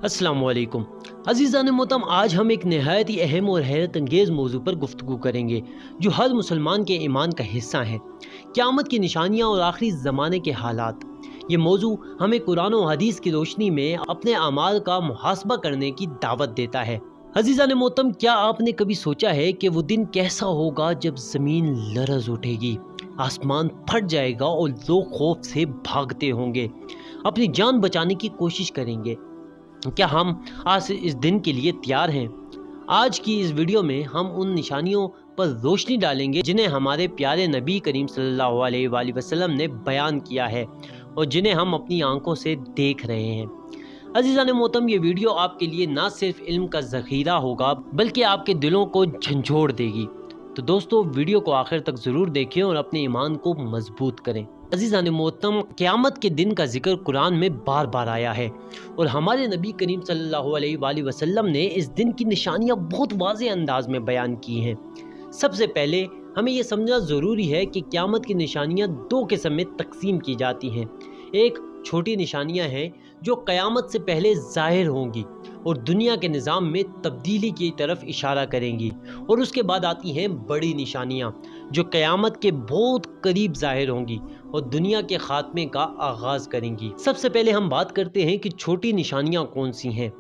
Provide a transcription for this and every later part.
अस्सलाम वालेकुम अज़ीज़ान मोहतरम, आज हम एक नहायत ही अहम और हैरत अंगेज़ मौजू पर गुफ्तगू करेंगे जो हर मुसलमान के ईमान का हिस्सा है। क़यामत की निशानियाँ और आखिरी ज़माने के हालात। ये मौजू हमें कुरान और हदीस की रोशनी में अपने अमाल का मुहासबा करने की दावत देता है। अज़ीज़ान मोहतरम, क्या आपने कभी सोचा है कि वो दिन कैसा होगा जब ज़मीन लरज़ उठेगी, आसमान फट जाएगा और लोग खौफ से भागते होंगे, अपनी जान बचाने की कोशिश करेंगे। क्या हम आज इस दिन के लिए तैयार हैं? आज की इस वीडियो में हम उन निशानियों पर रोशनी डालेंगे जिन्हें हमारे प्यारे नबी करीम सल्लल्लाहु अलैहि वसल्लम ने बयान किया है और जिन्हें हम अपनी आंखों से देख रहे हैं। अज़ीज़ान मोहतरम, ये वीडियो आपके लिए ना सिर्फ इल्म का ज़ख़ीरा होगा बल्कि आपके दिलों को झंझोड़ देगी। तो दोस्तों, वीडियो को आखिर तक ज़रूर देखें और अपने ईमान को मजबूत करें। अज़ीज़ान मोहतरम, क़यामत के दिन का जिक्र कुरान में बार बार आया है और हमारे नबी करीम सल्लल्लाहु अलैहि वसल्लम ने इस दिन की निशानियाँ बहुत वाज़ेह अंदाज में बयान की हैं। सबसे पहले हमें ये समझना ज़रूरी है कि क़यामत की निशानियाँ दो किस्म में तकसीम की जाती हैं। एक छोटी निशानियाँ हैं जो क़यामत से पहले ज़ाहिर होंगी और दुनिया के निज़ाम में तब्दीली की तरफ इशारा करेंगी, और उसके बाद आती हैं बड़ी निशानियाँ जो क़यामत के बहुत करीब ज़ाहिर होंगी और दुनिया के ख़ात्मे का आगाज़ करेंगी। सबसे पहले हम बात करते हैं कि छोटी निशानियाँ कौन सी हैं।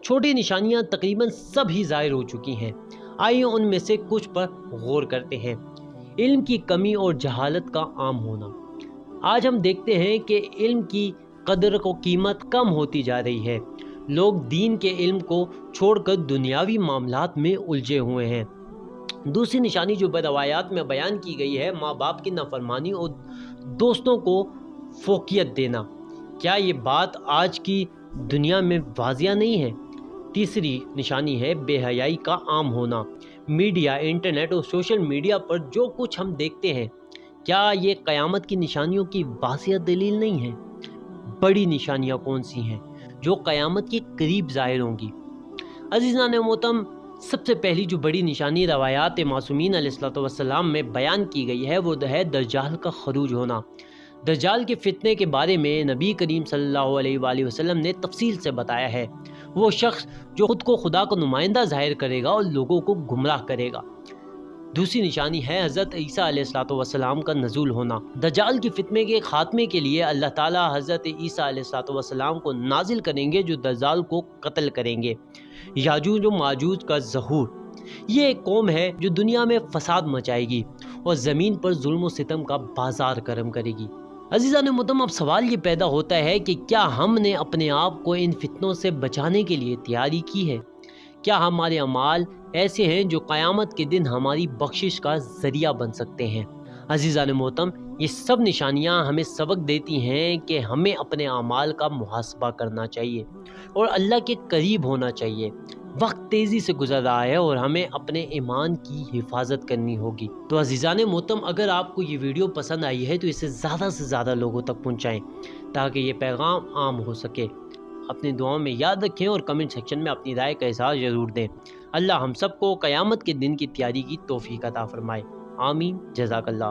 छोटी निशानियाँ तकरीबन सब ही ज़ाहिर हो चुकी हैं। आइए उनमें से कुछ पर गौर करते हैं। इल्म की कमी और जहालत का आम होना। आज हम देखते हैं कि इल्म की कदर को कीमत कम होती जा रही है। लोग दीन के इल्म को छोड़कर दुनियावी मामलात में उलझे हुए हैं। दूसरी निशानी जो रवायात में बयान की गई है, माँ बाप की नाफरमानी और दोस्तों को फोकियत देना। क्या ये बात आज की दुनिया में वाजिया नहीं है? तीसरी निशानी है बेहयाई का आम होना। मीडिया, इंटरनेट और सोशल मीडिया पर जो कुछ हम देखते हैं, क्या ये क़यामत की निशानियों की वाज़ेह दलील नहीं है? बड़ी निशानियाँ कौन सी हैं जो क़यामत के करीब ज़ाहिर होंगी? अज़ीज़ान मोहतरम, सबसे पहली जो बड़ी निशानी रवायात मासूमीन अलैहिस्सलाम में बयान की गई है वो है दज्जाल का खरूज होना। दज्जाल के फितने के बारे में नबी करीम सल्लल्लाहु अलैहि वसल्लम ने तफसील से बताया है। वो शख्स जो खुद को खुदा का नुमाइंदा ज़ाहिर करेगा और लोगों को गुमराह करेगा। दूसरी निशानी है हज़रत ईसा अलैहिस्सलाम का नज़ूल होना। दज्जाल की फितने के ख़ात्मे के लिए अल्लाह ताला हज़रत ईसा अलैहिस्सलाम को नाजिल करेंगे जो दज्जाल को कत्ल करेंगे। याजूज और माजूज का ज़हूर, ये एक कौम है जो दुनिया में फसाद मचाएगी और ज़मीन पर जुल्म व सितम का बाजार गर्म करेगी। अज़ीज़ान मोहतरम, अब सवाल ये पैदा होता है कि क्या हमने अपने आप को इन फितनों से बचाने के लिए तैयारी की है? क्या हमारे अमाल ऐसे हैं जो क़यामत के दिन हमारी बख्शिश का ज़रिया बन सकते हैं? अज़ीज़ान मोहतरम, ये सब निशानियाँ हमें सबक देती हैं कि हमें अपने अमाल का मुहासबा करना चाहिए और अल्लाह के करीब होना चाहिए। वक्त तेज़ी से गुजर रहा है और हमें अपने ईमान की हिफाजत करनी होगी। तो अज़ीज़ान मोहतरम, अगर आपको ये वीडियो पसंद आई है तो इसे ज़्यादा से ज़्यादा लोगों तक पहुँचाएँ ताकि ये पैगाम आम हो सके। अपनी दुआओं में याद रखें और कमेंट सेक्शन में अपनी राय का इज़हार ज़रूर दें। अल्लाह हम सबको क़यामत के दिन की तैयारी की तौफ़ीक़ अता फ़रमाए। आमीन। जज़ाकल्लाह।